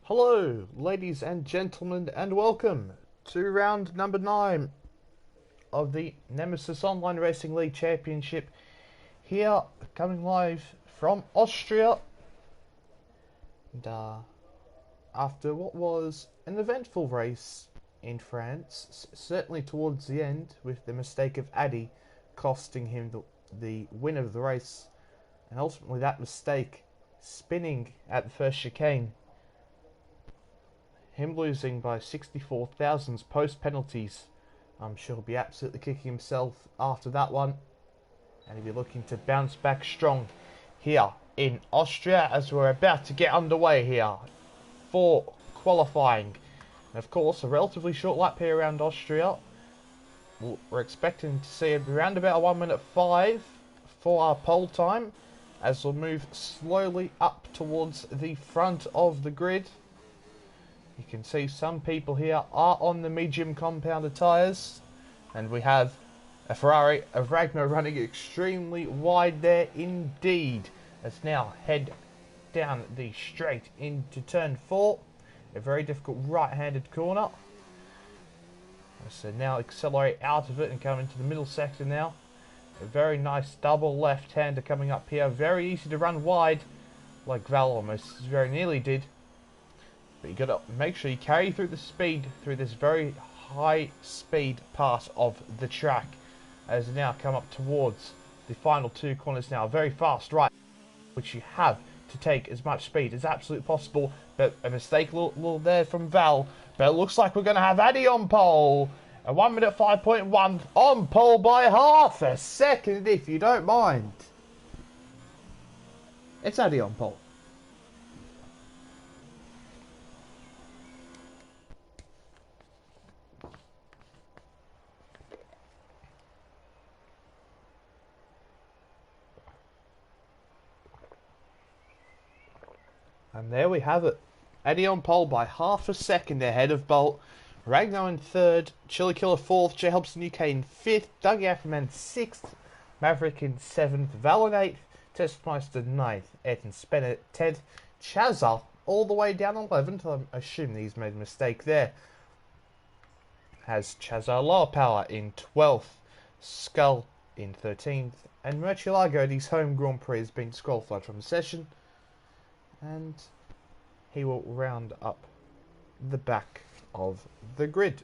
Hello, ladies and gentlemen, and welcome to round number 9 of the Nemesis Online Racing League Championship. Here, coming live from Austria. And after what was an eventful race in France, certainly towards the end, with the mistake of Addy costing him the win of the race, and ultimately that mistake spinning at the first chicane. Him losing by 64 thousandths post penalties. I'm sure he'll be absolutely kicking himself after that one. And he'll be looking to bounce back strong here in Austria as we're about to get underway here for qualifying. And of course, a relatively short lap here around Austria. We're expecting to see around about 1:05 for our pole time as we'll move slowly up towards the front of the grid. You can see some people here are on the medium compounded tyres. And we have a Ferrari of Ragnar running extremely wide there indeed. Let's now head down the straight into turn 4. A very difficult right-handed corner. So now accelerate out of it and come into the middle sector now. A very nice double left-hander coming up here. Very easy to run wide, like Val almost very nearly did. But you got to make sure you carry through the speed through this very high speed part of the track as you now come up towards the final 2 corners now. Very fast right, which you have to take as much speed as absolutely possible. But a mistake little there from Val. But it looks like we're going to have Addy on pole. A 1:05.1 on pole by half a second, if you don't mind. It's Addy on pole. And there we have it. Eddie on pole by half a second ahead of Bolt. Ragnar in 3rd, Chili Killer 4th, J Hobson UK in 5th, Dougie Afferman 6th, Maverick in 7th, Val in 8th, Testmeister 9th, Ethan Spenner 10th, Chazza all the way down 11th. I assume he's made a mistake there. Has Chazza Lower Power in 12th, Skull in 13th, and Murcielago, his home Grand Prix, has been disqualified from the session. And he will round up the back of the grid.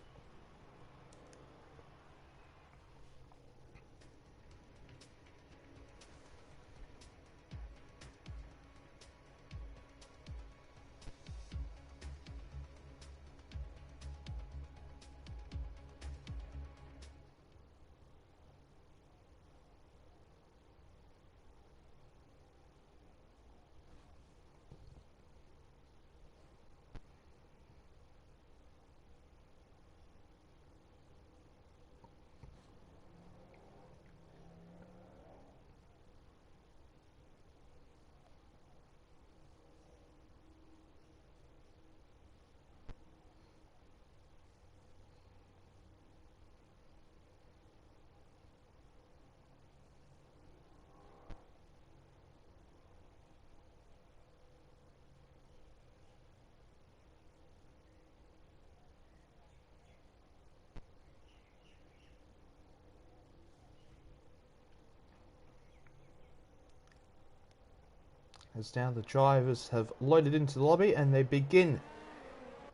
As now the drivers have loaded into the lobby and they begin,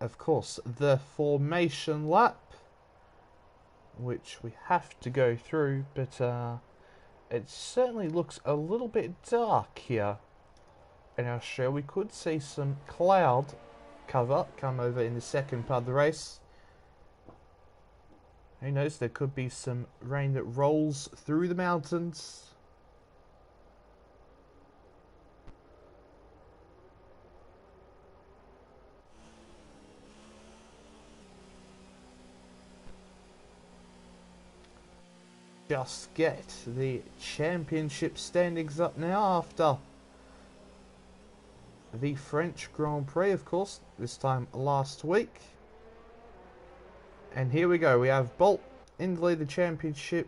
of course, the formation lap, which we have to go through, but it certainly looks a little bit dark here in Australia. We could see some cloud cover come over in the second part of the race. Who knows, there could be some rain that rolls through the mountains. Just get the championship standings up now after the French Grand Prix, of course, this time last week. And here we go. We have Bolt in the lead of the championship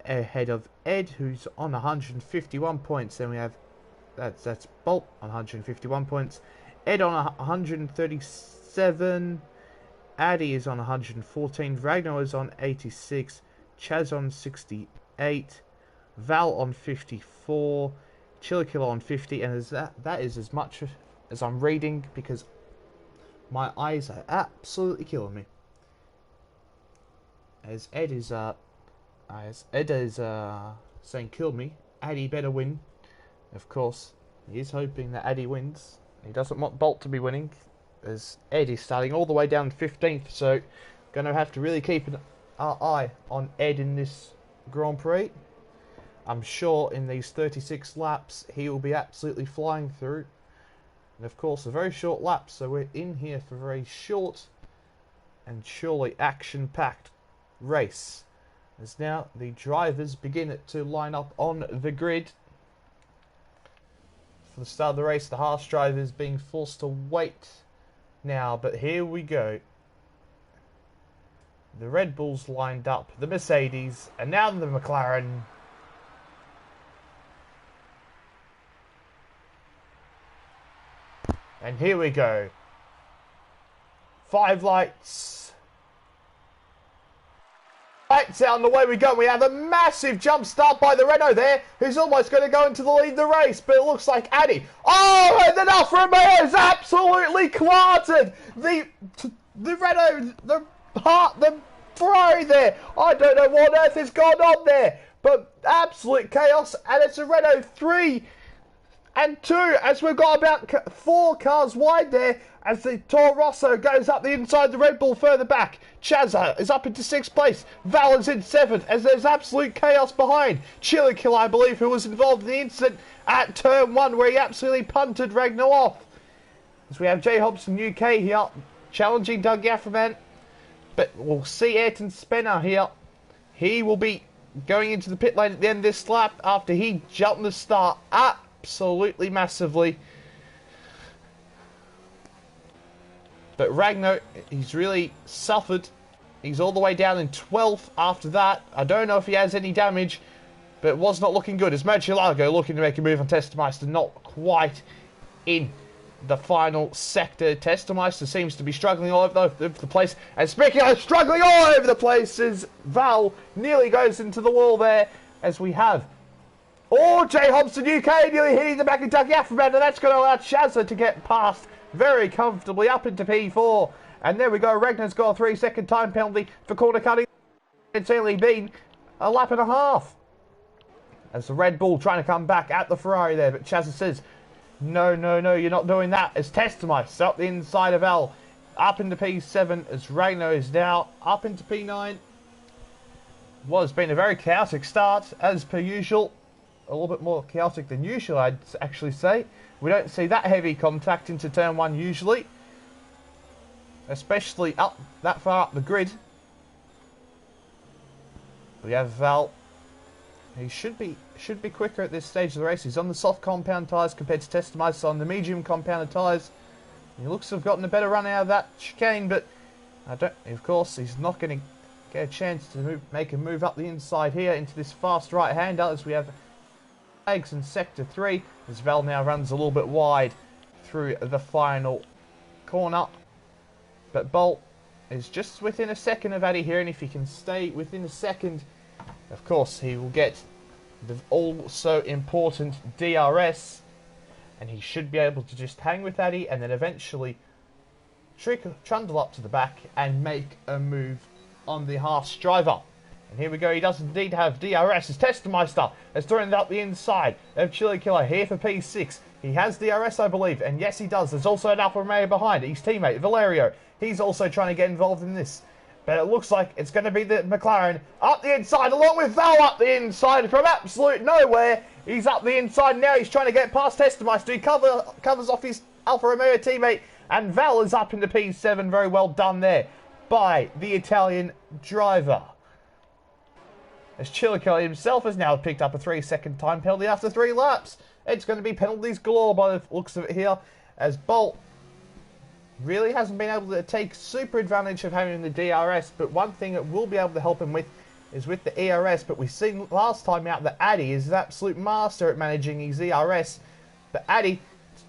ahead of Ed, who's on 151 points. Then we have that's Bolt on 151 points. Ed on 137. Addy is on 114. Ragnar is on 86. Chaz on 68. Val on 54. Chillikilla on 50. And that is as much as I'm reading because my eyes are absolutely killing me. As Ed is saying kill me, Addy better win. Of course, he is hoping that Addy wins. He doesn't want Bolt to be winning, as Ed is starting all the way down 15th, so going to have to really keep an eye on Ed in this Grand Prix. I'm sure in these 36 laps he will be absolutely flying through. And of course a very short lap, so we're in here for a very short and surely action-packed race. As now the drivers begin to line up on the grid. For the start of the race, the Haas drivers being forced to wait now, but here we go. The Red Bulls lined up, the Mercedes, and now the McLaren. And here we go. 5 lights. Lights out and away we go. We have a massive jump start by the Renault there, who's almost going to go into the lead of the race, but it looks like Addy. Oh, and then Alfa Romeo is absolutely clarted. The Renault, the Ferrari there. I don't know what on earth has gone on there, but absolute chaos, and it's a Renault 3 and 2 as we've got about 4 cars wide there as the Toro Rosso goes up the inside, the Red Bull further back. Chazza is up into 6th place. Val is in 7th as there's absolute chaos behind. Chillikilla, I believe, who was involved in the incident at turn 1 where he absolutely punted Ragnar off. As we have J Hobson UK here challenging Doug Yafferman. But we'll see Ayrton Spencer here. He will be going into the pit lane at the end of this lap after he jumped the start absolutely massively. But Ragnar, he's really suffered. He's all the way down in 12th after that. I don't know if he has any damage, but it was not looking good. As Murcielago looking to make a move on Testameister, not quite in the final sector. Testameister seems to be struggling all over the place. And speaking of struggling all over the place, is Val nearly goes into the wall there, as we have J Hobson UK nearly hitting the back of Doug Yafferman, and that's going to allow Shazza to get past very comfortably up into P4. And there we go. Ragnar's got a 3-second time penalty for corner cutting. It's only been a lap and a half. As the Red Bull trying to come back at the Ferrari there, but Shazza says, no, you're not doing that. As Testameister up the inside of L, up into P7, as Ragnar is now up into P9. Well, it's been a very chaotic start, as per usual. A little bit more chaotic than usual, I'd actually say. We don't see that heavy contact into turn 1 usually, especially up that far up the grid. We have Val. He should be quicker at this stage of the race. He's on the soft compound tyres compared to Testameister on the medium compounded tyres. He looks to have gotten a better run out of that chicane, but of course, he's not going to get a chance to make a move up the inside here into this fast right-hander, as we have Eggs in sector 3, as Val now runs a little bit wide through the final corner. But Bolt is just within a second of Addy here, and if he can stay within a second, of course, he will get the also important DRS, and he should be able to just hang with Addy and then eventually trundle up to the back and make a move on the Haas driver. And here we go, he does indeed have DRS. As Testameister has thrown it up the inside of Chillikilla here for P6. He has DRS, I believe, and yes, he does. There's also an Alfa Romeo behind his teammate, Valerio. He's also trying to get involved in this. But it looks like it's going to be the McLaren up the inside, along with Val up the inside from absolute nowhere. He's up the inside now. He's trying to get past Testameister. He covers off his Alfa Romeo teammate, and Val is up into P7. Very well done there by the Italian driver. As Chillikilla himself has now picked up a 3-second time penalty after 3 laps. It's going to be penalties galore by the looks of it here, as Bolt really hasn't been able to take super advantage of having the DRS, but one thing it will be able to help him with is with the ERS. But we've seen last time out that Addy is an absolute master at managing his ERS. But Addy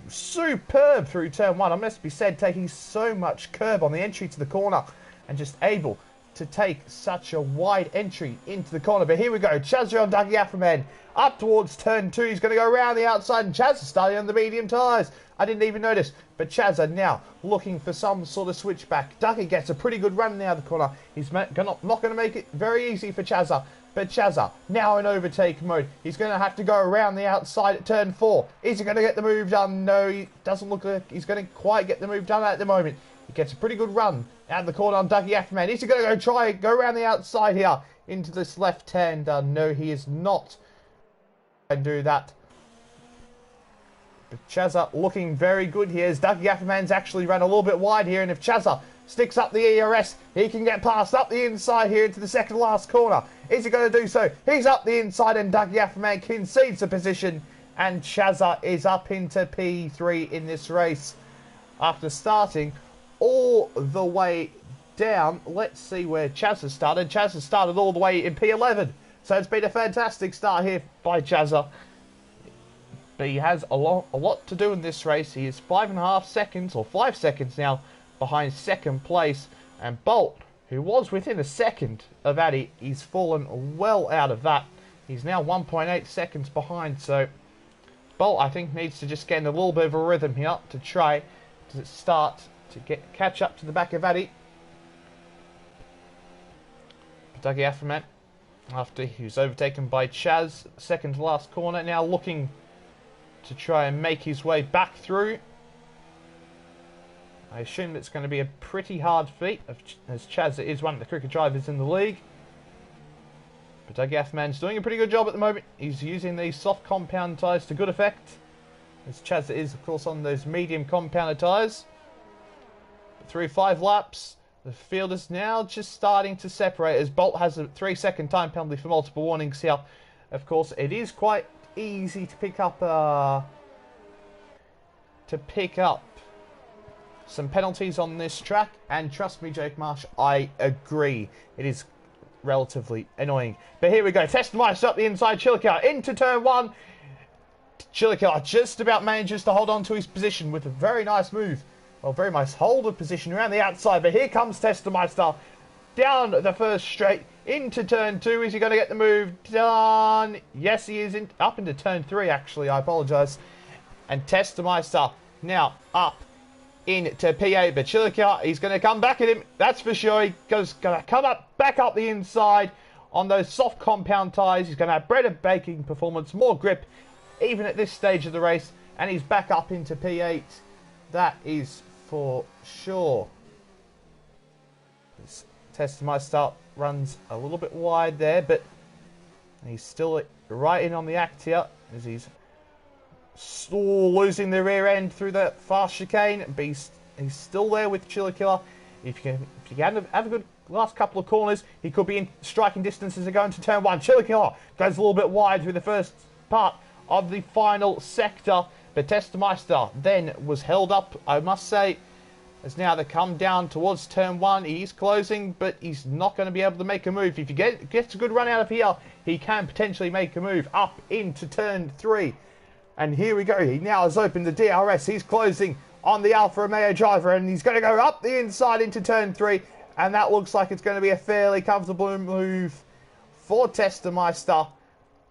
superb through turn one. I must be said, taking so much curb on the entry to the corner and just able to take such a wide entry into the corner. But here we go. Chazza on Dougie Aframan up towards turn two. He's going to go around the outside, and Chazza starting on the medium tyres. I didn't even notice. But Chazza now looking for some sort of switchback. Dougie gets a pretty good run now the corner. He's not going to make it very easy for Chazza. But Chazza now in overtake mode. He's going to have to go around the outside at turn four. Is he going to get the move done? No, he doesn't look like he's going to quite get the move done at the moment. He gets a pretty good run out of the corner on Dougie Afterman. Is he going to go around the outside here into this left-hander? No, he is not going to do that. But Chazza looking very good here as Dougie Afterman's actually run a little bit wide here. And if Chazza sticks up the ERS, he can get past up the inside here into the second last corner. Is he going to do so? He's up the inside and Dougie Afterman concedes the position. And Chazza is up into P3 in this race after starting all the way down. Let's see where Chazza started. Chazza started all the way in P11. So it's been a fantastic start here by Chazza. But he has a lot to do in this race. He is 5.5 seconds, or 5 seconds now, behind second place. And Bolt, who was within a second of Addy, he's fallen well out of that. He's now 1.8 seconds behind. So Bolt, I think, needs to just get in a little bit of a rhythm here to try to start to catch up to the back of Addy. Dougie Afterman, after he was overtaken by Chaz, second to last corner, now looking to try and make his way back through. I assume it's going to be a pretty hard feat, as Chaz is one of the quicker drivers in the league. But Dougie Afterman's doing a pretty good job at the moment. He's using these soft compound tyres to good effect, as Chaz is, of course, on those medium compounded tyres. Through 5 laps, the field is now just starting to separate as Bolt has a 3-second time penalty for multiple warnings here. Of course, it is quite easy to pick up some penalties on this track, and trust me, Jake Marsh, I agree. It is relatively annoying. But here we go. Testmeister up the inside, Chillicothe into turn one. Chillicothe just about manages to hold on to his position with a very nice move. Well, very nice hold of position around the outside. But here comes Testmeister down the first straight into turn two. Is he going to get the move done? Yes, he is up into turn three, actually. I apologise. And Testmeister now up into P8. But Chillicothe, he's going to come back at him. That's for sure. He's going to come back up the inside on those soft compound tyres. He's going to have bread and baking performance, more grip, even at this stage of the race. And he's back up into P8. That is for sure. Testmeister runs a little bit wide there, but he's still right in on the act here as he's losing the rear end through that fast chicane. But he's still there with Chillicothe. If you can have a good last couple of corners, he could be in striking distance as they go into turn one. Chillicothe goes a little bit wide through the first part of the final sector. But Testmeister then was held up, I must say, as now they come down towards turn one. He's closing, but he's not going to be able to make a move. If he gets a good run out of here, he can potentially make a move up into turn three. And here we go. He now has opened the DRS. He's closing on the Alfa Romeo driver, and he's going to go up the inside into turn three. And that looks like it's going to be a fairly comfortable move for Testmeister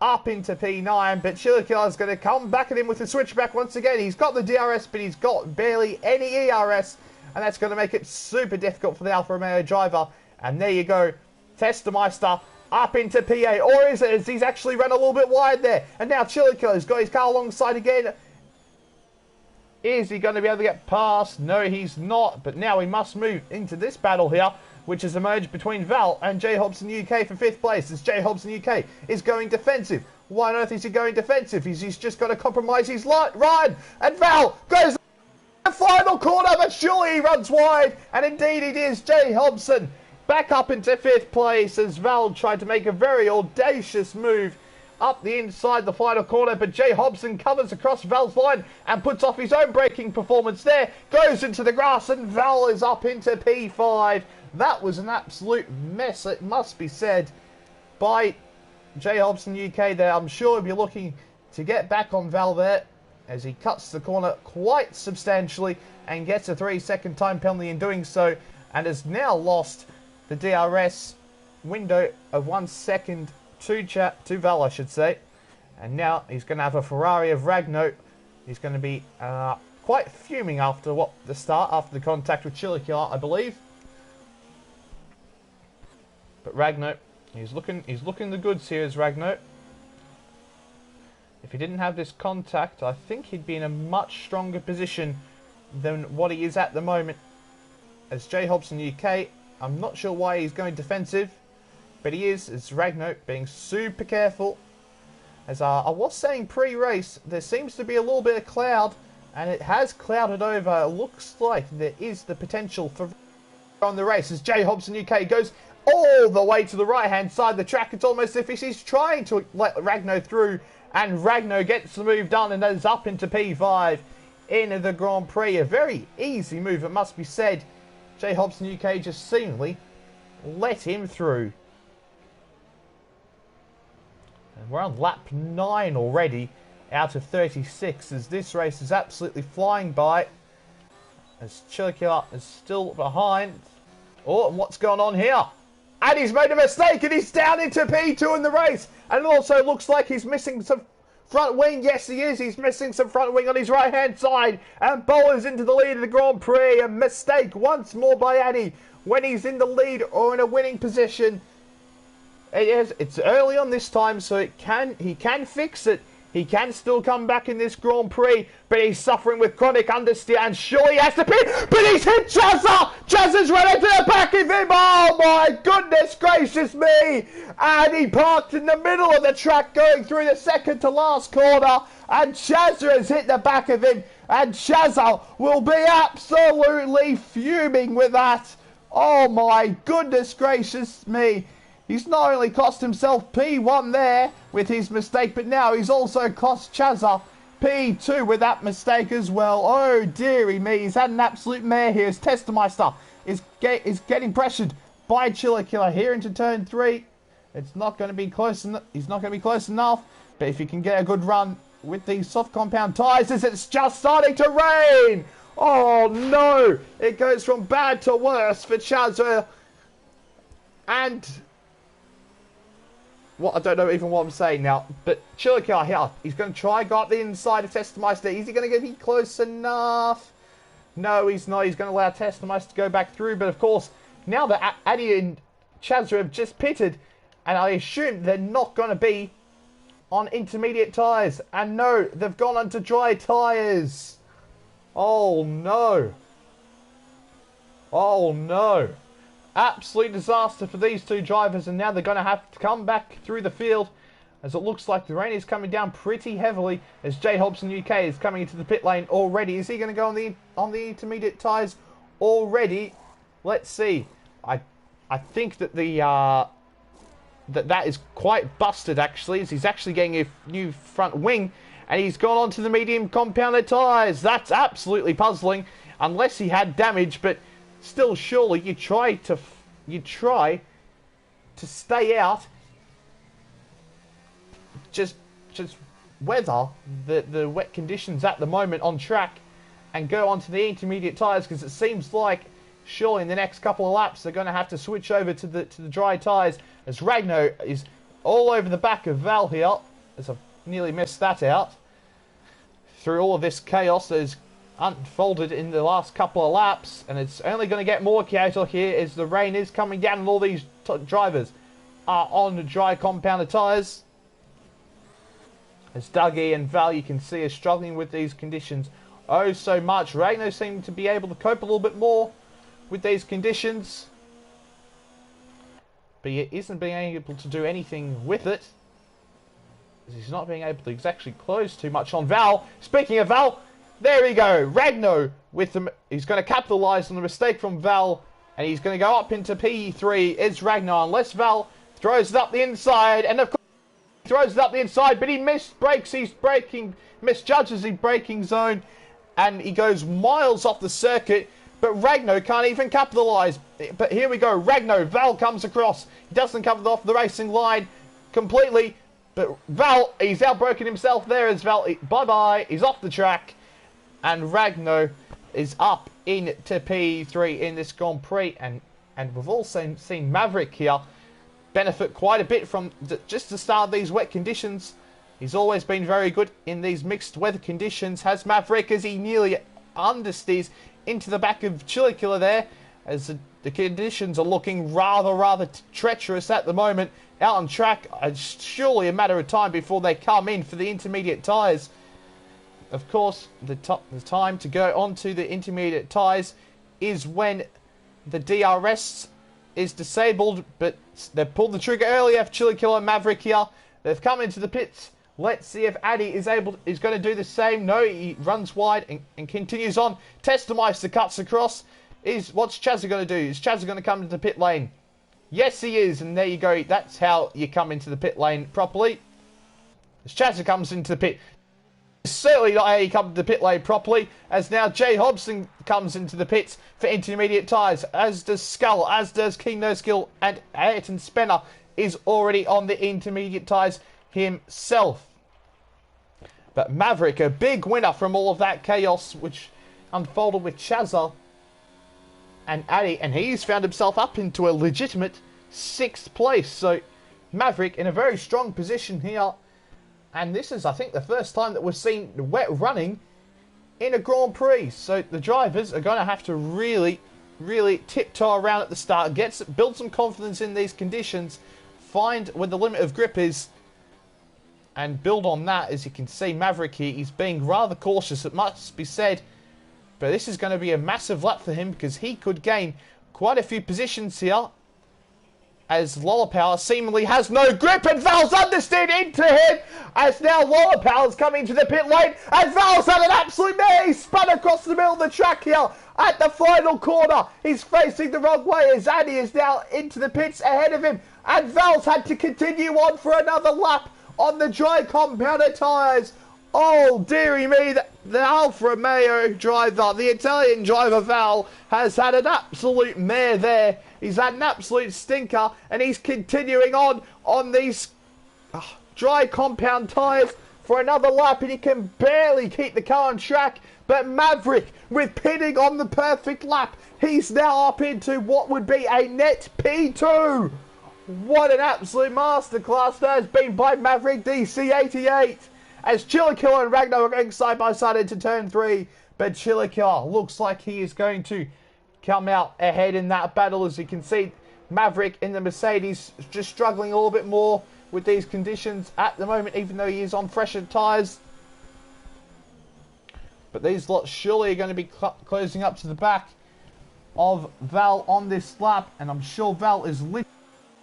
up into P9, but Chillicothe is going to come back at him with a switchback once again. He's got the DRS, but he's got barely any ERS, and that's going to make it super difficult for the Alfa Romeo driver. And there you go, Testmeister up into P8, or is it as he's actually run a little bit wide there? And now Chillicothe's got his car alongside again. Is he going to be able to get past? No, he's not, but now we must move into this battle here, which has emerged between Val and J Hobson UK for 5th place, as J Hobson UK is going defensive. Why on earth is he going defensive? He's just got to compromise his ride. And Val goes the final corner, but surely he runs wide. And indeed it is J Hobson back up into 5th place as Val tried to make a very audacious move up the inside the final corner, but J Hobson covers across Val's line and puts off his own braking performance there, goes into the grass, and Val is up into P5. That was an absolute mess, it must be said, by J Hobson UK there. I'm sure he'll be looking to get back on Val there. as he cuts the corner quite substantially and gets a 3-second time penalty in doing so, and has now lost the DRS window of 1 second to Val, I should say. And now he's going to have a Ferrari of Ragno. He's going to be quite fuming after after the contact with Chilicar, I believe. But Ragno, he's looking the goods here as Ragno. If he didn't have this contact, I think he'd be in a much stronger position than what he is at the moment. As J Hobson UK, I'm not sure why he's going defensive, but he is, as Ragno, being super careful. As I was saying pre-race, there seems to be a little bit of cloud, and it has clouded over. It looks like there is the potential for on the race as J Hobson UK goes all the way to the right-hand side of the track. It's almost as if he's trying to let Ragno through, and Ragno gets the move done and is up into P5 in the Grand Prix. A very easy move, it must be said. J Hobson UK just seemingly let him through. And we're on lap 9 already out of 36 as this race is absolutely flying by. As Chilicar is still behind. Oh, and what's going on here? And he's made a mistake and he's down into P2 in the race. And it also looks like he's missing some front wing. Yes, he is. He's missing some front wing on his right-hand side. And bowls into the lead of the Grand Prix. A mistake once more by Addy when he's in the lead or in a winning position. It's early on this time, so he can fix it. He can still come back in this Grand Prix, but he's suffering with chronic understeer and surely he has to pit, but he's hit Chazza! Chazza's run into the back of him! Oh my goodness gracious me! And he parked in the middle of the track going through the second to last corner, and Chazza has hit the back of him, and Chazza will be absolutely fuming with that. Oh my goodness gracious me! He's not only cost himself P1 there with his mistake, but now he's also cost Chazza P2 with that mistake as well. Oh dearie me, he's had an absolute mare here as Testameister is getting pressured by Chilicar here into turn 3. It's not going to be close enough. He's not going to be close enough, but if he can get a good run with these soft compound tyres as it's just starting to rain. Oh no, it goes from bad to worse for Chazza. And I don't know even what I'm saying now, but Chilicar here, he's going to try go up the inside of Testameister. Is he going to get close enough? No, he's not. He's going to allow Testameister to go back through, but of course, now that Addy and Chazza have just pitted, and I assume they're not going to be on intermediate tyres, and no, they've gone onto dry tyres. Oh no. Oh no. Absolute disaster for these two drivers, and now they're going to have to come back through the field as it looks like the rain is coming down pretty heavily as J Hobson UK is coming into the pit lane already. Is he going to go on the intermediate tyres already? Let's see. I think that that is quite busted actually, as he's actually getting a new front wing and he's gone onto the medium compounded tyres. That's absolutely puzzling unless he had damage, but still, surely you try to stay out. Just weather the wet conditions at the moment on track and go onto the intermediate tyres, because it seems like surely in the next couple of laps they're going to have to switch over to the dry tyres, as Ragno is all over the back of Val here, as I've nearly missed that out through all of this chaos that is unfolded in the last couple of laps, and it's only going to get more chaotic here as the rain is coming down and all these drivers are on the dry compounded tyres. As Dougie and Val, you can see, are struggling with these conditions oh so much. Ragno seemed to be able to cope a little bit more with these conditions, but he isn't being able to do anything with it, as he's not being able to actually close too much on Val. Speaking of Val, there we go. Ragno with them. He's going to capitalise on the mistake from Val, and he's going to go up into P3. Is Ragno, unless Val throws it up the inside, and of course he throws it up the inside, but he misbrakes. He's misjudges his braking zone, and he goes miles off the circuit. But Ragno can't even capitalise. But here we go. Ragno, Val comes across. He doesn't come off the racing line completely, But Val, he's outbroken himself there as Val. Bye-bye. He's off the track. And Ragno is up into P3 in this Grand Prix. And we've also seen Maverick here benefit quite a bit from just the start of these wet conditions. He's always been very good in these mixed weather conditions. Has Maverick as he nearly understeers into the back of Chilikilla there. As the conditions are looking rather treacherous at the moment. Out on track, it's surely a matter of time before they come in for the intermediate tyres. Of course, the time to go onto the intermediate tyres is when the DRS is disabled, but they've pulled the trigger earlier for Chilikilla and Maverick here. They've come into the pits. Let's see if Addy is going to do the same. No, he runs wide and continues on. Testameister cuts across. What's Chazza going to do? Is Chazza going to come into the pit lane? Yes, he is, and there you go. That's how you come into the pit lane properly. As Chazza comes into the pit. It's certainly not how you come to the pit lane properly, as now Jay Hobson comes into the pits for intermediate tyres, as does Skull, as does King No Skill, and Ayrton Spenner is already on the intermediate tyres himself. But Maverick, a big winner from all of that chaos which unfolded with Chazza and Addy, and he's found himself up into a legitimate 6th place. So Maverick in a very strong position here, and this is, I think, the first time that we've seen wet running in a Grand Prix. So the drivers are going to have to really tiptoe around at the start, build some confidence in these conditions, find where the limit of grip is, and build on that. As you can see, Maverick here, he's being rather cautious, it must be said. But this is going to be a massive lap for him, because he could gain quite a few positions here. As Lollapower seemingly has no grip, and Val's understeered into him. As now Lollapower's coming to the pit lane, and Val's had an absolute mare. He's spun across the middle of the track here at the final corner. He's facing the wrong way, as Addy is now into the pits ahead of him. And Val's had to continue on for another lap on the dry compounder tyres. Oh, dearie me, the Alfa Romeo driver, the Italian driver Val, has had an absolute mare there. He's had an absolute stinker, and he's continuing on these dry compound tyres for another lap, and he can barely keep the car on track. But Maverick, with pitting on the perfect lap, he's now up into what would be a net P2. What an absolute masterclass that has been by Maverick DC88. As Chilikilla and Ragnar are going side by side into turn 3. But Chilikilla looks like he is going to come out ahead in that battle. As you can see, Maverick in the Mercedes just struggling a little bit more with these conditions at the moment, even though he is on fresher tyres. But these lots surely are going to be closing up to the back of Val on this lap. And I'm sure Val is literally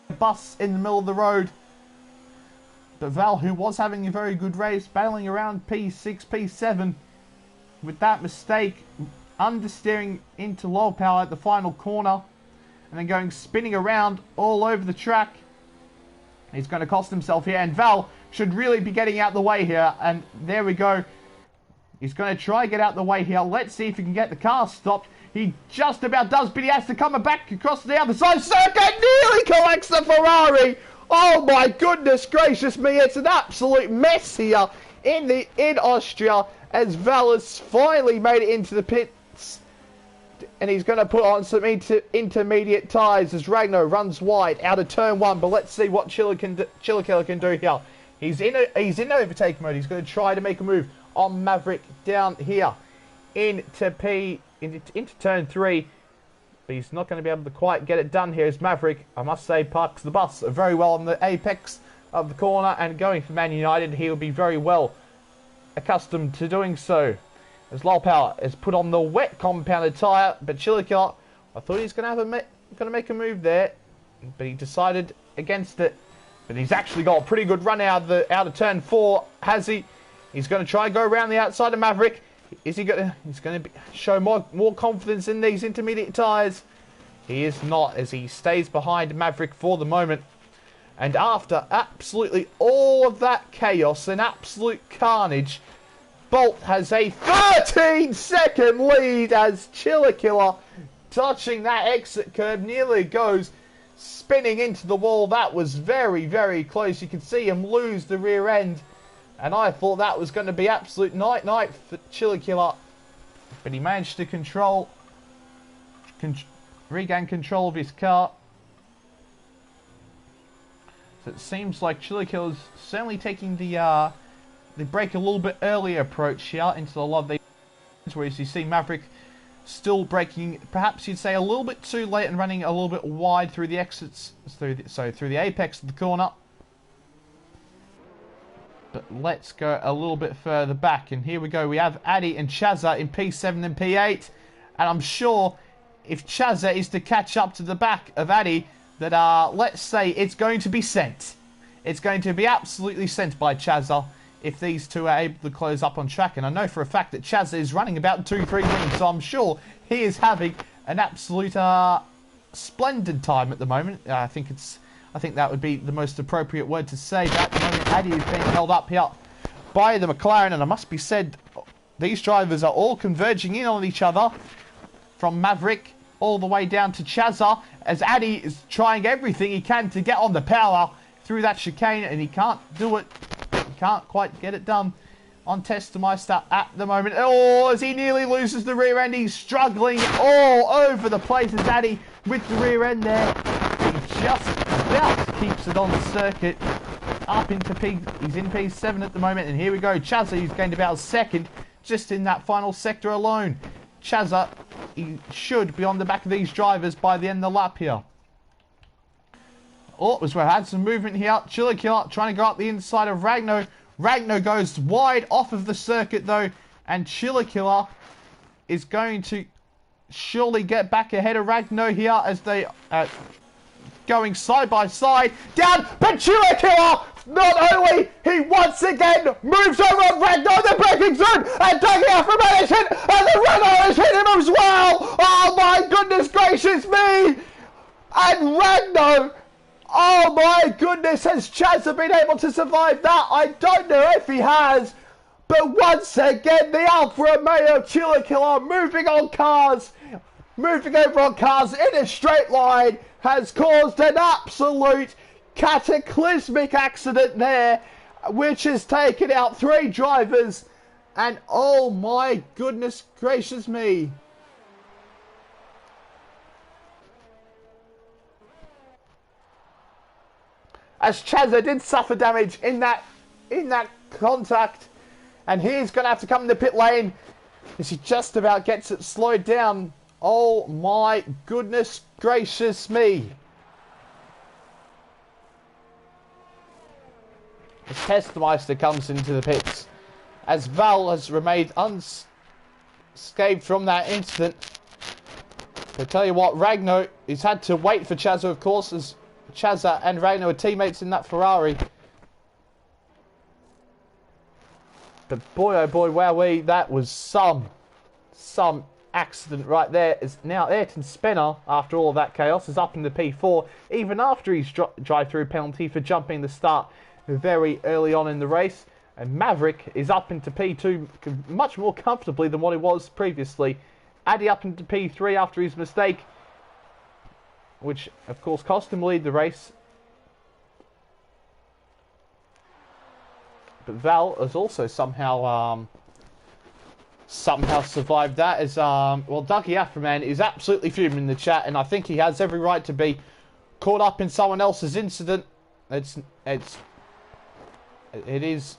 a bus in the middle of the road. But Val, who was having a very good race, battling around P6, P7, with that mistake, understeering into low power at the final corner, and then going spinning around all over the track. He's going to cost himself here, and Val should really be getting out the way here, and there we go. He's going to try and get out the way here. Let's see if he can get the car stopped. He just about does, but he has to come back across the other side. Circuit nearly collects the Ferrari. Oh my goodness gracious me, it's an absolute mess here in Austria, as Val has finally made it into the pits, and he's going to put on some intermediate tyres as Ragnar runs wide out of turn 1. But let's see what Chilikilla can do here. He's in overtake mode. He's going to try to make a move on Maverick down here into turn 3. But he's not going to be able to quite get it done here as Maverick, I must say, parks the bus very well on the apex of the corner. And going for Man United, he will be very well accustomed to doing so. As Lollapower has put on the wet compounded tyre. But Chilikilla, I thought he was going to make a move there, but he decided against it. But he's actually got a pretty good run out of turn 4, has he? He's going to try and go around the outside of Maverick. Is he going to? He's going to show more confidence in these intermediate tyres. He is not, as he stays behind Maverick for the moment. And after absolutely all of that chaos and absolute carnage, Bolt has a 13-second lead as Chilikilla, touching that exit curb, nearly goes spinning into the wall. That was very, very close. You can see him lose the rear end. And I thought that was going to be absolute night-night for Chili Killer. But he managed to regain control of his car. So it seems like Chili Killer's certainly taking the break a little bit earlier approach here into a lot of these, whereas you see Maverick still braking, perhaps you'd say a little bit too late and running a little bit wide through the exits, through the apex of the corner. But let's go a little bit further back, and here we go. We have Addy and Chazza in P7 and P8, and I'm sure if Chazza is to catch up to the back of Addy, that let's say it's going to be sent. It's going to be absolutely sent by Chazza if these two are able to close up on track. And I know for a fact that Chazza is running about 2-3 rings, so I'm sure he is having an absolute splendid time at the moment. I think that would be the most appropriate word to say. But at the moment, Addy is being held up here by the McLaren, and I must be said, these drivers are all converging in on each other, from Maverick all the way down to Chazza, as Addy is trying everything he can to get on the power through that chicane, and he can't do it. He can't quite get it done on Testameister at the moment. Oh, as he nearly loses the rear end, he's struggling all over the place as Addy with the rear end there. He just about keeps it on the circuit. Up into he's in P7 at the moment, and here we go. Chazza, who's gained about a second just in that final sector alone. Chazza, he should be on the back of these drivers by the end of the lap here. Oh, as we had some movement here. Chili Killer trying to go up the inside of Ragno. Ragno goes wide off of the circuit though, and Chili Killer is going to surely get back ahead of Ragno here as they going side by side down. But Chili Killer, not only he once again moves over on Ragno in the braking zone and taking out from Edison, and the Ragno has hit him as well. Oh my goodness gracious me! And Ragno, oh my goodness, has Chazza been able to survive that? I don't know if he has, but once again the Alfa Romeo Chili Killer moving over on cars in a straight line has caused an absolute cataclysmic accident there, which has taken out 3 drivers, and oh my goodness gracious me. As Chazza did suffer damage in that contact, and he's going to have to come in the pit lane as he just about gets it slowed down. Oh my goodness gracious me. As Testameister comes into the pits, as Val has remained unscathed from that incident. I tell you what, Ragno, he's had to wait for Chazza, of course, as Chazza and Ragno are teammates in that Ferrari. But boy, oh boy, wowee, that was some accident right there. As now Ayrton Spencer, after all of that chaos, is up in the P4, even after his drive-through penalty for jumping the start very early on in the race. And Maverick is up into P2 much more comfortably than what he was previously. Addy up into P3 after his mistake, which of course cost him lead the race. But Val has also somehow survived that, as well, Dougie Afferman is absolutely fuming in the chat, and I think he has every right to be caught up in someone else's incident. It is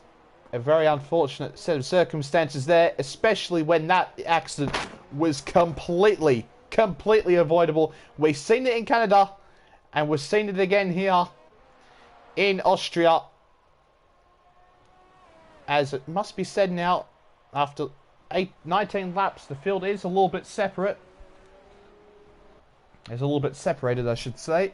a very unfortunate set of circumstances there, especially when that accident was completely avoidable. We've seen it in Canada, and we've seen it again here in Austria. As it must be said now, after 19 laps, the field is a little bit separate. It's a little bit separated, I should say.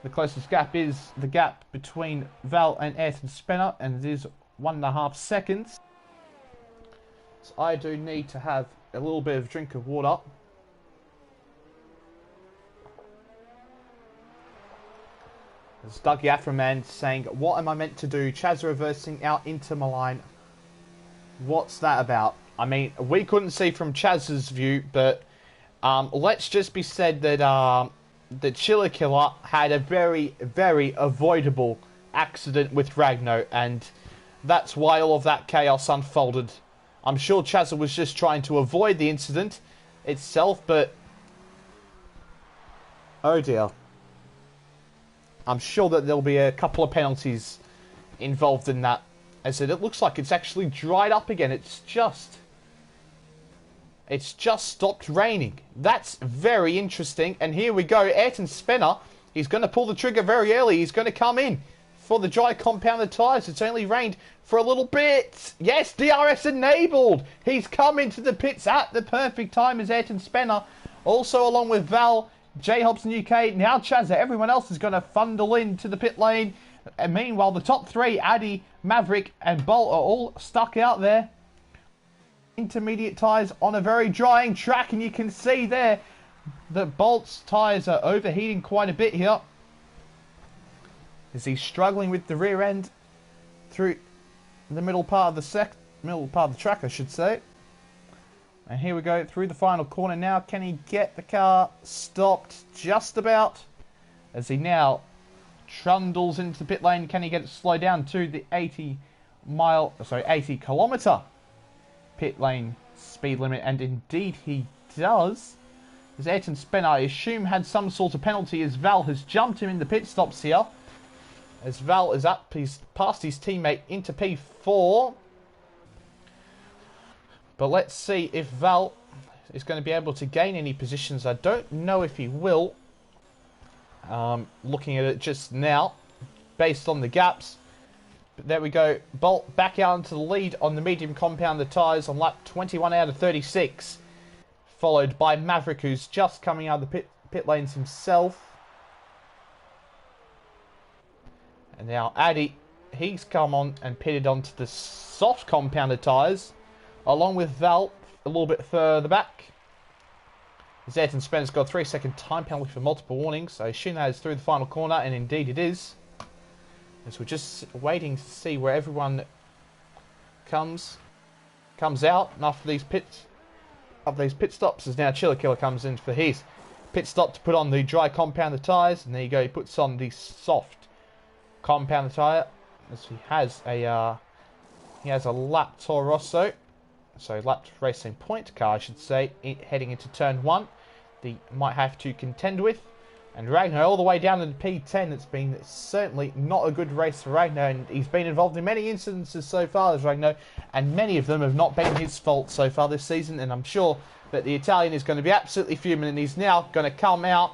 The closest gap is the gap between Val and Ayrton Spencer, and it is 1.5 seconds. So I do need to have a little bit of drink of water. As Dougie Afferman saying, what am I meant to do? Chazza reversing out into Milan. What's that about? I mean, we couldn't see from Chazza's view, but let's just be said that the Chiller Killer had a very, very avoidable accident with Ragno, and that's why all of that chaos unfolded. I'm sure Chazza was just trying to avoid the incident itself, but oh dear. I'm sure that there'll be a couple of penalties involved in that. As it looks like it's actually dried up again. It's just stopped raining. That's very interesting. And here we go. Ayrton Spencer, he's going to pull the trigger very early. He's going to come in for the dry compounded tyres. It's only rained for a little bit. Yes, DRS enabled. He's come into the pits at the perfect time as Ayrton Spencer. Also along with Val, J Hobson UK, now Chazza. Everyone else is going to fundle into the pit lane. And meanwhile, the top three, Addy, Maverick and Bolt, are all stuck out there. Intermediate tyres on a very drying track, and you can see there that Bolt's tyres are overheating quite a bit here. As he's struggling with the rear end through the middle part of the track, I should say. And here we go through the final corner now. Can he get the car stopped? Just about. As he now trundles into the pit lane. Can he get it slowed down to the 80 kilometre pit lane speed limit? And indeed he does. As Ayrton Spencer, I assume, had some sort of penalty as Val has jumped him in the pit stops here. As Val is up, he's passed his teammate into P4. But let's see if Val is going to be able to gain any positions. I don't know if he will. Looking at it just now, based on the gaps. But there we go. Bolt back out into the lead on the medium compounded tyres on lap 21 out of 36. Followed by Maverick, who's just coming out of the pit lanes himself. And now Addy, he's come on and pitted onto the soft compounded tyres. Along with Val, a little bit further back. Ayrton Spencer's got a 3-second time penalty for multiple warnings. I assume that is through the final corner, and indeed it is. As we're just waiting to see where everyone comes out. And after these pit stops, as now Chiller Killer comes in for his pit stop to put on the dry compounded tyres. And there you go, he puts on the soft compounded tyre. As he has a lap Toro Rosso. So lap racing point car, I should say, heading into turn 1. They might have to contend with. And Ragnar all the way down to the P10. It's been certainly not a good race for Ragnar, and he's been involved in many incidences so far as Ragnar, and many of them have not been his fault so far this season. And I'm sure that the Italian is going to be absolutely fuming, and he's now going to come out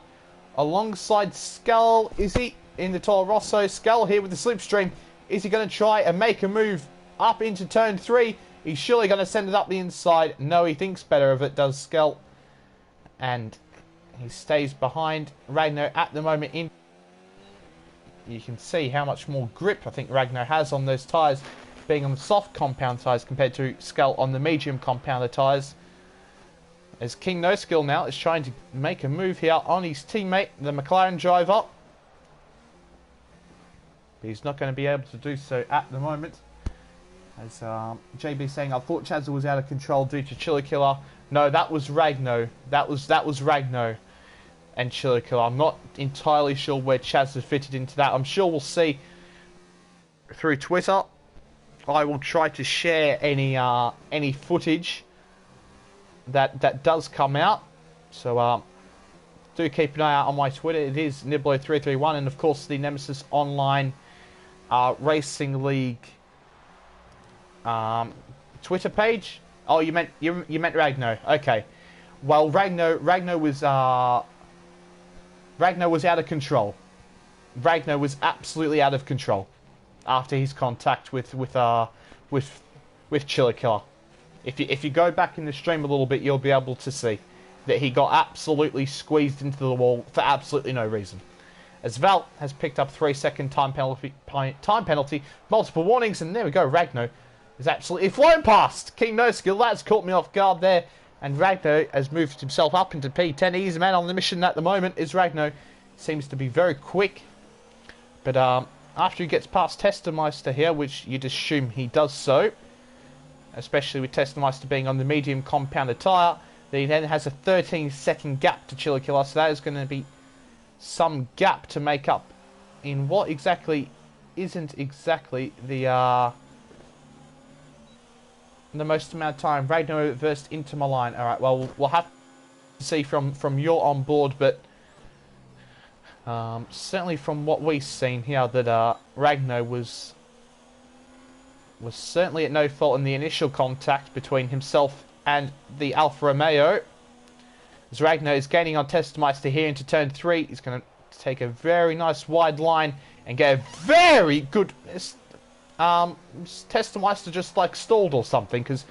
alongside Skull. Is he in the Toro Rosso? Skull here with the slipstream. Is he going to try and make a move up into turn 3? He's surely going to send it up the inside. No, he thinks better of it, does Skell. And he stays behind Ragnar at the moment. You can see how much more grip I think Ragnar has on those tyres, being on the soft compound tyres compared to Skell on the medium compounded tyres. As King No Skill now is trying to make a move here on his teammate, the McLaren driver. But he's not going to be able to do so at the moment. As JB saying, I thought Chazza was out of control due to Chiller Killer. No, that was Ragno. That was Ragno and Chiller Killer. I'm not entirely sure where Chazza fitted into that. I'm sure we'll see through Twitter. I will try to share any footage that does come out. So do keep an eye out on my Twitter. It is Niblo331, and of course the Nemesis Online Racing League Twitter page. Oh, you meant Ragno. Okay. Well, Ragno was out of control. Ragno was absolutely out of control after his contact with Chiller Killer. If you go back in the stream a little bit, you'll be able to see that he got absolutely squeezed into the wall for absolutely no reason. As Val has picked up 3-second time penalty, multiple warnings, and there we go. Ragno is absolutely flown past King No Skill. That's caught me off guard there. And Ragno has moved himself up into P10. He's the man on the mission at the moment. Is Ragno. Seems to be very quick. But after he gets past Testameister here, which you'd assume he does so, especially with Testameister being on the medium compounded tyre, he then has a 13-second gap to Chiller Killer. So that is going to be some gap to make up in what exactly isn't exactly the most amount of time. Ragnar versus Inter Milan. All right, well, we'll have to see from your on board, but certainly from what we've seen here, that Ragnar was certainly at no fault in the initial contact between himself and the Alfa Romeo. As Ragnar is gaining on Testameister here into turn 3, he's going to take a very nice wide line and get a very good... Testameister just like stalled or something, because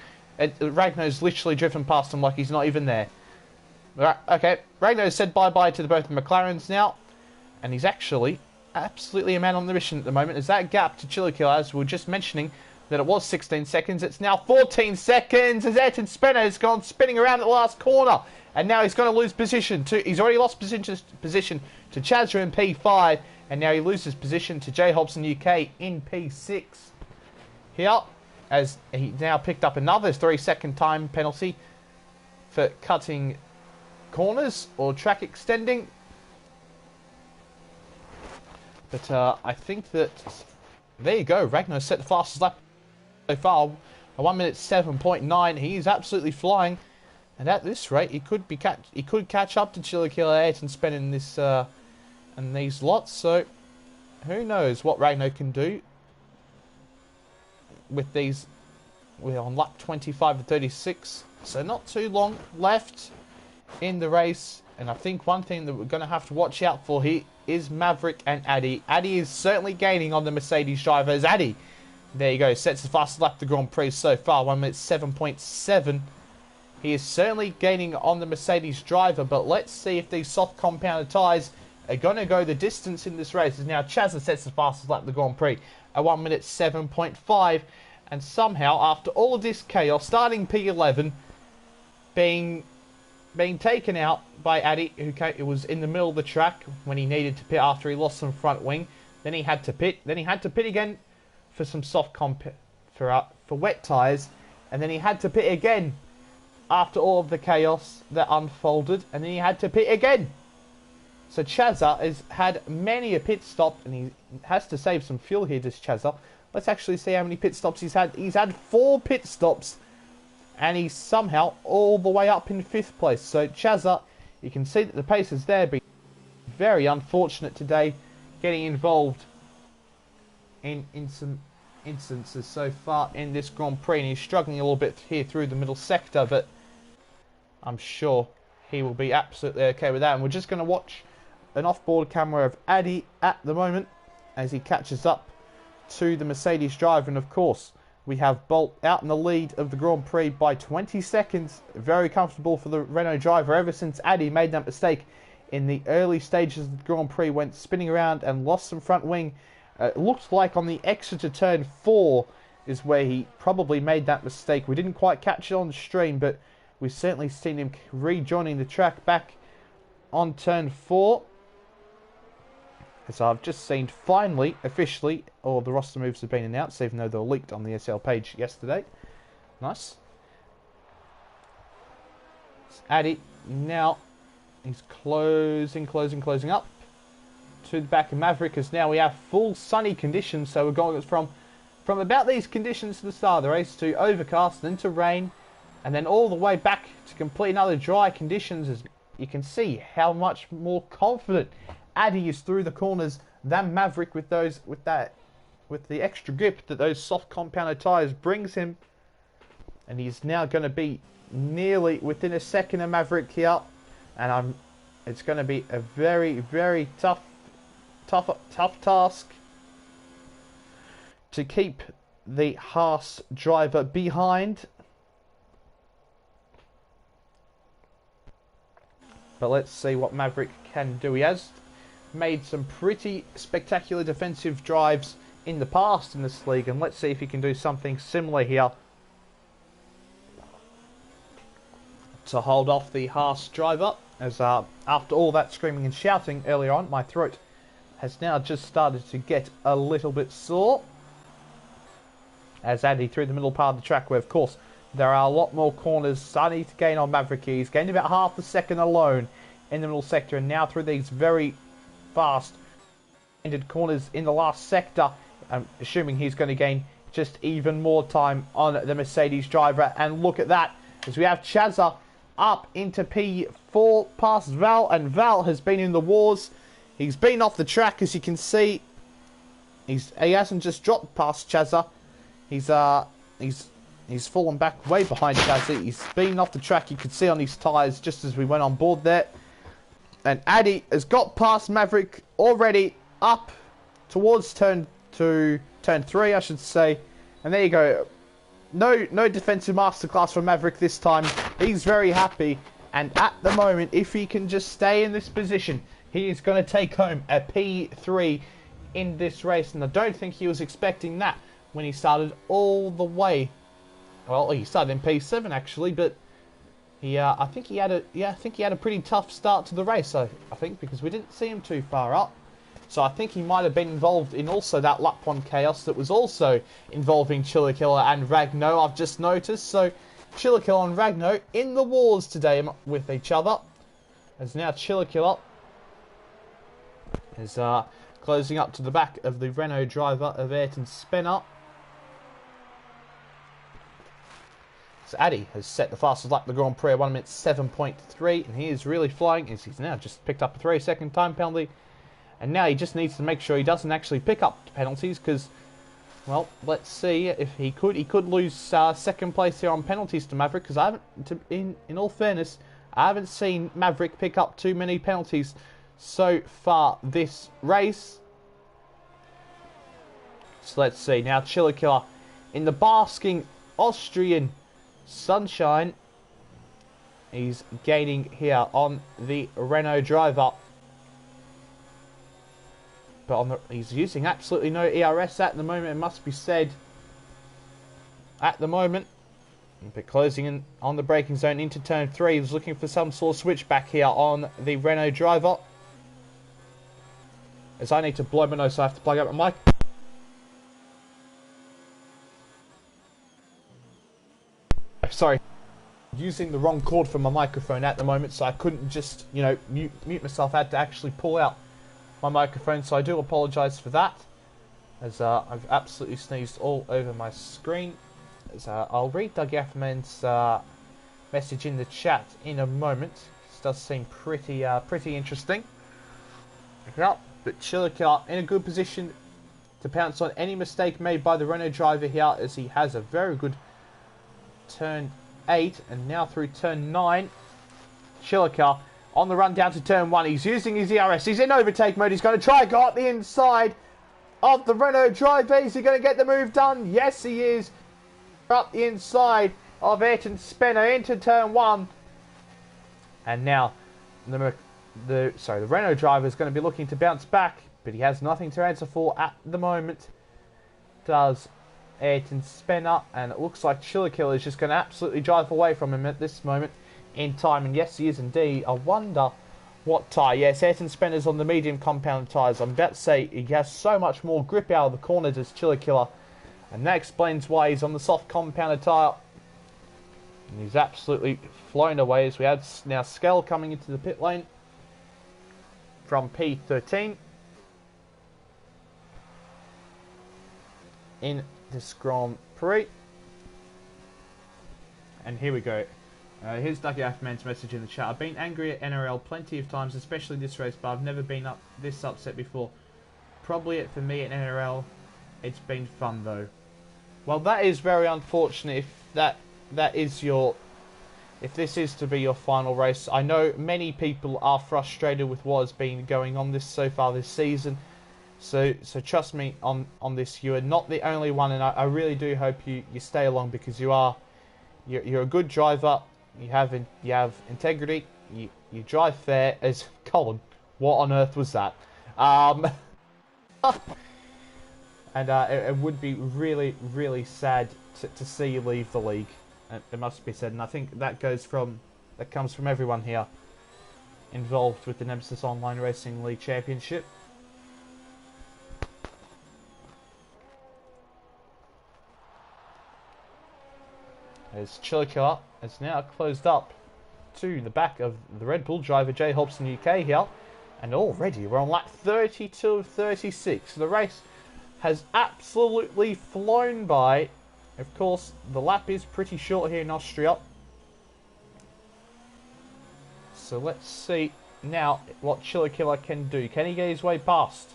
Ragnar's literally driven past him like he's not even there. Right, okay, Ragnar said bye-bye to both the McLarens now, and he's actually absolutely a man on the mission at the moment, as that gap to Chilikill, as we were just mentioning, that it was 16 seconds, it's now 14 seconds, as Ayrton Spinner has gone spinning around at the last corner, and now he's going to lose position to, he's already lost position to Chazza in P5, and now he loses position to J Hobson UK in P6 here, as he now picked up another 3-second time penalty for cutting corners or track extending. But I think that, there you go, Ragnar set the fastest lap so far, a 1:07.9. He's absolutely flying, and at this rate, he could catch up to Chilikill 8 and spend in this in these lots. So who knows what Ragnar can do with these. We're on lap 25 to 36, so not too long left in the race. And I think one thing that we're going to have to watch out for here is Maverick and Addy. Addy is certainly gaining on the Mercedes driver, as Addy, there you go, sets the fastest lap of the Grand Prix so far, 1:07.7. He is certainly gaining on the Mercedes driver, but let's see if these soft compounded tyres are going to go the distance in this race. As now Chazza sets the fastest lap of the Grand Prix at 1:07.5, and somehow, after all of this chaos, starting P11, being taken out by Addy, who was in the middle of the track when he needed to pit after he lost some front wing. Then he had to pit. Then he had to pit again for some soft for wet tyres, and then he had to pit again after all of the chaos that unfolded, and then he had to pit again. So Chazza has had many a pit stop, and he has to save some fuel here, this Chazza. Let's actually see how many pit stops he's had. He's had 4 pit stops, and he's somehow all the way up in 5th place. So Chazza, you can see that the pace is there, but very unfortunate today, getting involved in some instances so far in this Grand Prix, and he's struggling a little bit here through the middle sector, but I'm sure he will be absolutely okay with that. And we're just going to watch an off-board camera of Addy at the moment as he catches up to the Mercedes driver, and of course we have Bolt out in the lead of the Grand Prix by 20 seconds. Very comfortable for the Renault driver ever since Addy made that mistake in the early stages of the Grand Prix, went spinning around and lost some front wing. It looked like on the exit to turn 4 is where he probably made that mistake. We didn't quite catch it on the stream, but we've certainly seen him rejoining the track back on turn 4. As I've just seen, finally, officially, all the roster moves have been announced, even though they were leaked on the SL page yesterday. Nice. Addy now, he's closing up to the back of Maverick, as now we have full sunny conditions. So we're going from about these conditions to the start of the race to overcast, then to rain, and then all the way back to complete another dry conditions. As you can see how much more confident Addy is through the corners than Maverick with the extra grip that those soft compounded tyres brings him. And he's now going to be nearly within a second of Maverick here, and it's going to be a very, very tough task to keep the Haas driver behind. But let's see what Maverick can do. He has made some pretty spectacular defensive drives in the past in this league, and let's see if he can do something similar here to hold off the Haas driver. As after all that screaming and shouting earlier on, my throat has now just started to get a little bit sore. As Addy through the middle part of the track, where of course there are a lot more corners starting to gain on Maverick. He's gained about half a second alone in the middle sector, and now through these very fast. Ended corners in the last sector. I'm assuming he's going to gain just even more time on the Mercedes driver. And look at that, as we have Chazza up into P4 past Val, and Val has been in the wars. He's been off the track, as you can see. He hasn't just dropped past Chazza. He's fallen back way behind Chazza. He's been off the track. You could see on his tyres just as we went on board there. And Addy has got past Maverick already, up towards turn 3, I should say. And there you go. No defensive masterclass for Maverick this time. He's very happy. And at the moment, if he can just stay in this position, he is going to take home a P3 in this race. And I don't think he was expecting that when he started all the way. Well, he started in P7 actually, but I think he had a pretty tough start to the race. I think because we didn't see him too far up. So I think he might have been involved in also that lap 1 chaos that was also involving Chillakiller and Ragno, I've just noticed. So Chillakiller and Ragno in the wars today with each other. As now Chillakiller is closing up to the back of the Renault driver of Ayrton Spener. So Addy has set the fastest lap of the Grand Prix at 1 minute 7.3, and he is really flying as he's now just picked up a 3-second time penalty. And now he just needs to make sure he doesn't actually pick up penalties because, well, let's see if he could. He could lose second place here on penalties to Maverick because I haven't, in all fairness, I haven't seen Maverick pick up too many penalties so far this race. So let's see. Now Chillakiller in the basking Austrian sunshine. He's gaining here on the Renault driver. But he's using absolutely no ERS at the moment, it must be said. At the moment. But closing in on the braking zone into turn 3. He's looking for some sort of switchback here on the Renault driver. As I need to blow my nose, so I have to plug up my mic. Sorry. Using the wrong cord for my microphone at the moment, so I couldn't just, mute myself. I had to actually pull out my microphone, so I do apologise for that, as I've absolutely sneezed all over my screen. As I'll read Doug Afferman's message in the chat in a moment. This does seem pretty interesting. Yeah, but Chillakiller in a good position to pounce on any mistake made by the Renault driver here, as he has a very good turn 8, and now through turn 9, Chillakiller on the run down to turn 1. He's using his ERS. He's in overtake mode. He's going to try and go up the inside of the Renault driver. Is he going to get the move done? Yes, he is. Up the inside of Ayrton Spener into turn 1. And now the Renault driver is going to be looking to bounce back, but he has nothing to answer for at the moment. Does Ayrton Spener, and it looks like Chillakiller is just going to absolutely drive away from him at this moment in time. And yes, he is indeed. I wonder what tyre. Yes, Ayrton Spener's on the medium compound tyres. I'm about to say he has so much more grip out of the corners as Chillakiller, and that explains why he's on the soft compounded tyre. And he's absolutely flown away, as we have now Skell coming into the pit lane from P13 in this Grand Prix. And here we go. Here's Dougie Afman's message in the chat. I've been angry at NRL plenty of times, especially this race, but I've never been this upset before. Probably for me at NRL, it's been fun though. Well, that is very unfortunate if if this is to be your final race. I know many people are frustrated with what has been going on so far this season. So trust me on this. You are not the only one, and I really do hope you stay along, because you're a good driver. You have integrity. You drive fair. As Colin, what on earth was that? And it would be really, really sad to see you leave the league. It must be said, and I think that comes from everyone here involved with the Nemesis Online Racing League Championship. As Chillakiller is now closed up to the back of the Red Bull driver Jay Hobson UK here. And already we're on lap 32 of 36. The race has absolutely flown by. Of course, the lap is pretty short here in Austria. So let's see now what Chiller Killer can do. Can he get his way past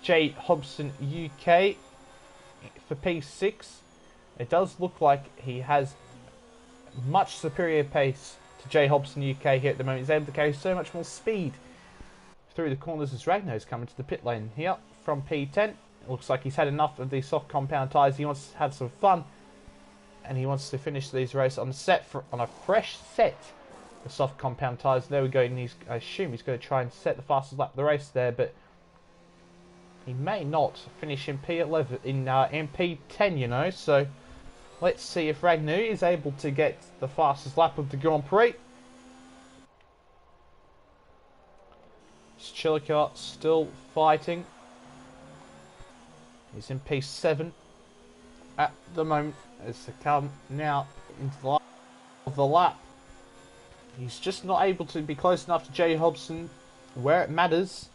J Hobson UK for P6? It does look like he has much superior pace to J Hobson UK here at the moment. He's able to carry so much more speed through the corners as Ragno's coming to the pit lane here from P10. It looks like he's had enough of these soft compound tyres. He wants to have some fun, and he wants to finish these races on a fresh set of soft compound tyres. There we go, and I assume he's going to try and set the fastest lap of the race there, but he may not finish in P11 in P10, you know. So let's see if Ragnar is able to get the fastest lap of the Grand Prix. Chillicott still fighting. He's in P7 at the moment as they come now into the last of the lap. He's just not able to be close enough to Jay Hobson where it matters.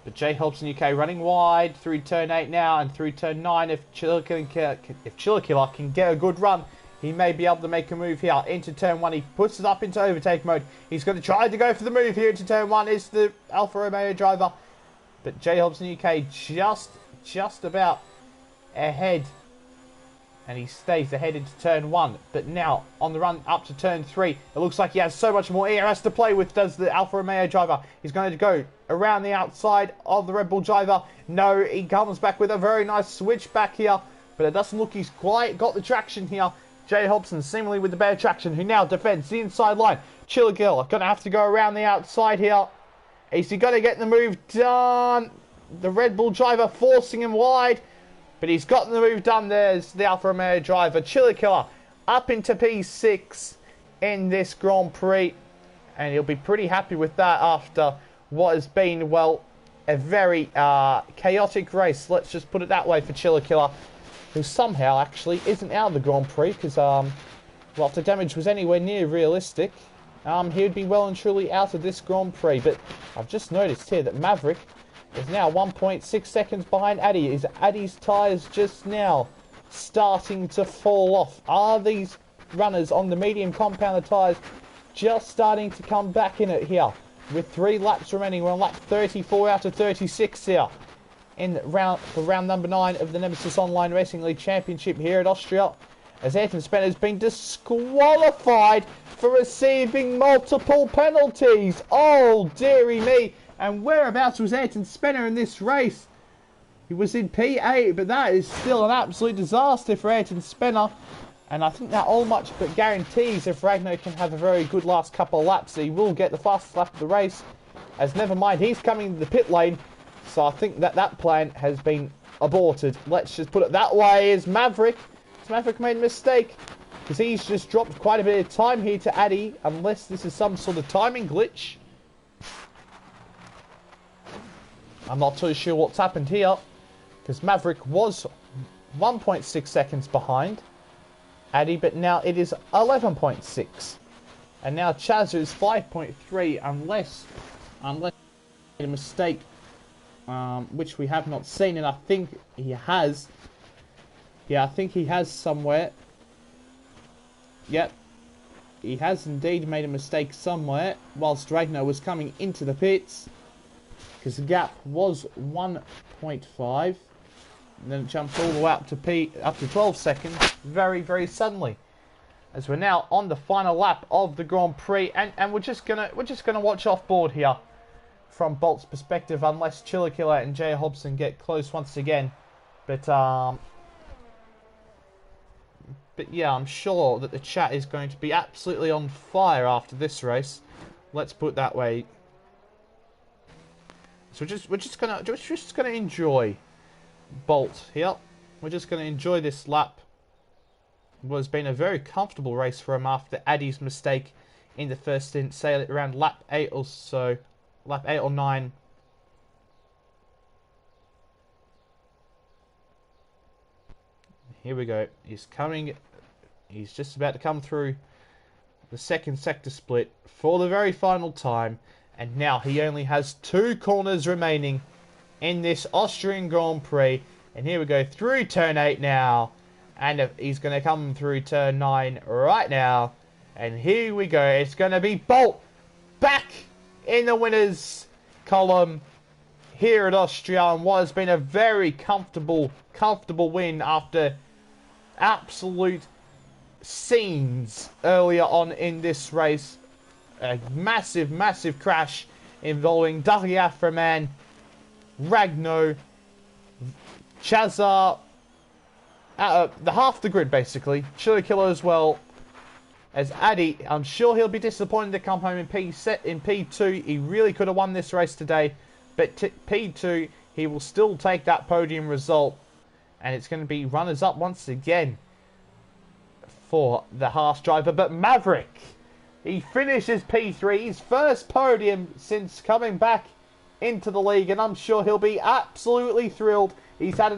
But Jay Hobson UK running wide through turn 8 now and through turn 9. If Chillicott can get a good run, he may be able to make a move here into turn 1. He puts it up into overtake mode. He's going to try to go for the move here into turn 1. It's the Alfa Romeo driver. But J Hobson UK just about ahead. And he stays ahead into turn 1. But now, on the run up to turn 3, it looks like he has so much more air has to play with, does the Alfa Romeo driver. He's going to go around the outside of the Red Bull driver. No, he comes back with a very nice switch back here. But it doesn't look he's quite got the traction here. Jay Hobson seemingly with the better traction, who now defends the inside line. Chilligill going to have to go around the outside here. Is he going to get the move done? The Red Bull driver forcing him wide. But he's got the move done. There's the Alfa Romeo driver. Chillicott up into P6 in this Grand Prix. And he'll be pretty happy with that after what has been, well, a very chaotic race. Let's just put it that way for Chillicott, who somehow actually isn't out of the Grand Prix because, well, if the damage was anywhere near realistic, he would be well and truly out of this Grand Prix. But I've just noticed here that Maverick is now 1.6 seconds behind Addy. Is Addy's tyres just now starting to fall off? Are these runners on the medium compounded tyres just starting to come back in it here? With 3 laps remaining, we're on lap 34 out of 36 here in round number 9 of the Nemesis Online Racing League Championship here at Austria, as Ayrton Spence has been disqualified for receiving multiple penalties. Oh, dearie me. And whereabouts was Ayrton Spence in this race? He was in P8, but that is still an absolute disaster for Ayrton Spence. And I think that all much but guarantees if Ragnar can have a very good last couple of laps, he will get the fastest lap of the race. As never mind, he's coming to the pit lane. So I think that plan has been aborted. Let's just put it that way. Is Maverick. Has Maverick made a mistake? Because he's just dropped quite a bit of time here to Addy, unless this is some sort of timing glitch. I'm not too sure what's happened here, because Maverick was 1.6 seconds behind Addy, but now it is 11.6. And now Chazza is 5.3, unless he made a mistake, which we have not seen, and I think he has. Yeah, I think he has somewhere. Yep. He has indeed made a mistake somewhere whilst Ragnar was coming into the pits, because the gap was 1.5, and then it jumped all the way up to 12 seconds very, very suddenly. As we're now on the final lap of the Grand Prix, and we're just gonna watch off board here from Bolt's perspective, unless Chillicott and Jay Hobson get close once again. But yeah, I'm sure that the chat is going to be absolutely on fire after this race. Let's put it that way. So we're just gonna enjoy Bolt here. We're just gonna enjoy this lap. It has been a very comfortable race for him after Addy's mistake in the first stint, say around lap 8 or so, lap 8 or 9. Here we go. He's coming. He's just about to come through the second sector split for the very final time. And now he only has 2 corners remaining in this Austrian Grand Prix. And here we go through turn 8 now. And he's going to come through turn 9 right now. And here we go. It's going to be Bolt back in the winners column here at Austria. And what has been a very comfortable win after absolute scenes earlier on in this race. A massive crash involving Dougie Aframan, Ragno, Chazar, the half the grid basically. Chili Killer as well as Addy. I'm sure he'll be disappointed to come home in P2. He really could have won this race today, but P2 he will still take that podium result, and it's going to be runners up once again for the Haas driver. But Maverick, he finishes P3, his first podium since coming back into the league, and I'm sure he'll be absolutely thrilled. He's had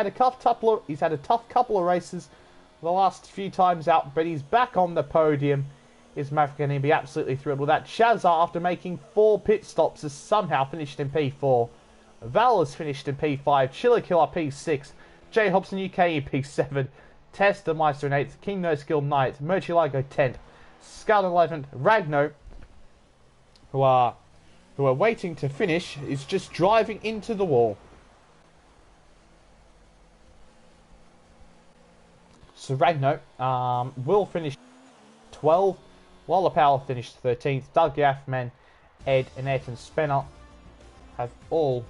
a tough couple of races the last few times out, but he's back on the podium. Is Maverick going to be absolutely thrilled with that? Shazza, after making 4 pit stops, has somehow finished in P4. Val has finished in P5. Chiller Killer P6. J Hobson UK in P7. Tester Meister in 8th. King No Skill 9th. Murcielago 10th. Scout 11th. Ragno, who are waiting to finish, is just driving into the wall. So Ragno will finish 12th. Lola Powell finished 13th. Doug Gaffman, Ed, and Nathan Spenner have all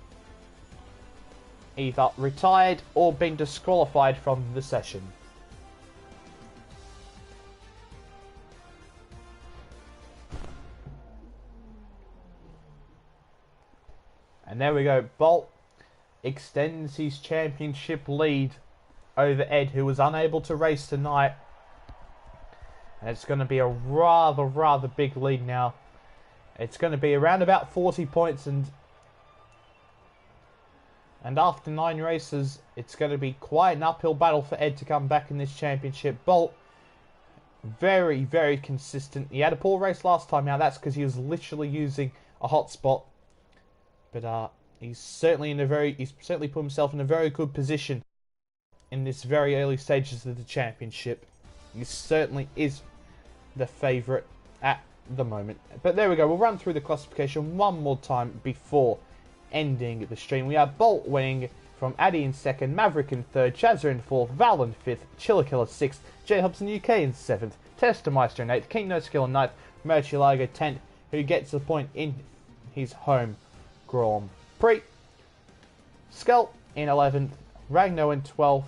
either retired or been disqualified from the session. And there we go. Bolt extends his championship lead over Ed, who was unable to race tonight. And it's going to be a rather big lead now. It's going to be around about 40 points, and after 9 races, it's going to be quite an uphill battle for Ed to come back in this championship. Bolt, very consistent. He had a poor race last time. Now that's because he was literally using a hot spot. But he's certainly put himself in a very good position in this very early stages of the championship. He certainly is the favourite at the moment. But there we go. We'll run through the classification one more time before ending the stream. We have Bolt winning from Addy in 2nd, Maverick in 3rd, Chazza in 4th, Val in 5th, Chiller Killer 6th, J Hobson UK in 7th, Tester Meister in 8th, King No Skill in 9th, Murcielago 10th, who gets a point in his home Grand Prix. Skull in 11th, Ragno in 12th,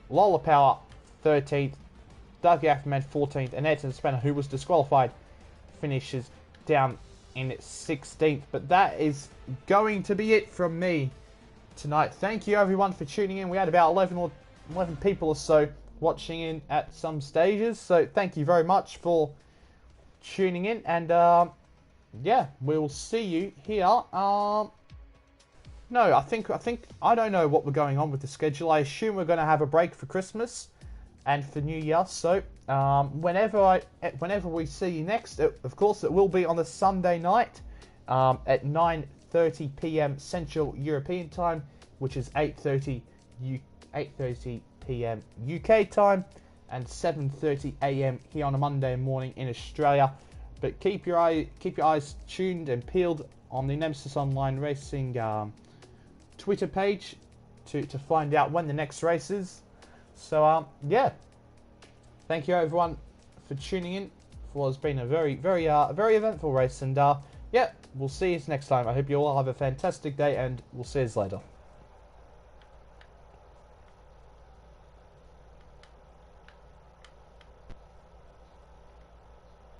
Lola Power 13th, Doug Afterman 14th, and Edson Spencer, who was disqualified, finishes down in 16th. But that is going to be it from me tonight. Thank you everyone for tuning in. We had about 11 people or so watching in at some stages, so thank you very much for tuning in, and yeah, we'll see you here. No, I think I don't know what we're going on with the schedule. I assume we're going to have a break for Christmas and for New Year. So whenever we see you next, of course it will be on a Sunday night at 9:30 p.m. Central European Time, which is 8:30 p.m. UK time, and 7:30 a.m. here on a Monday morning in Australia. But keep your eyes tuned and peeled on the Nemesis Online Racing Twitter page to find out when the next race is. So yeah, thank you everyone for tuning in for what has been a very eventful race, and yeah, we'll see you next time. I hope you all have a fantastic day, and we'll see you later.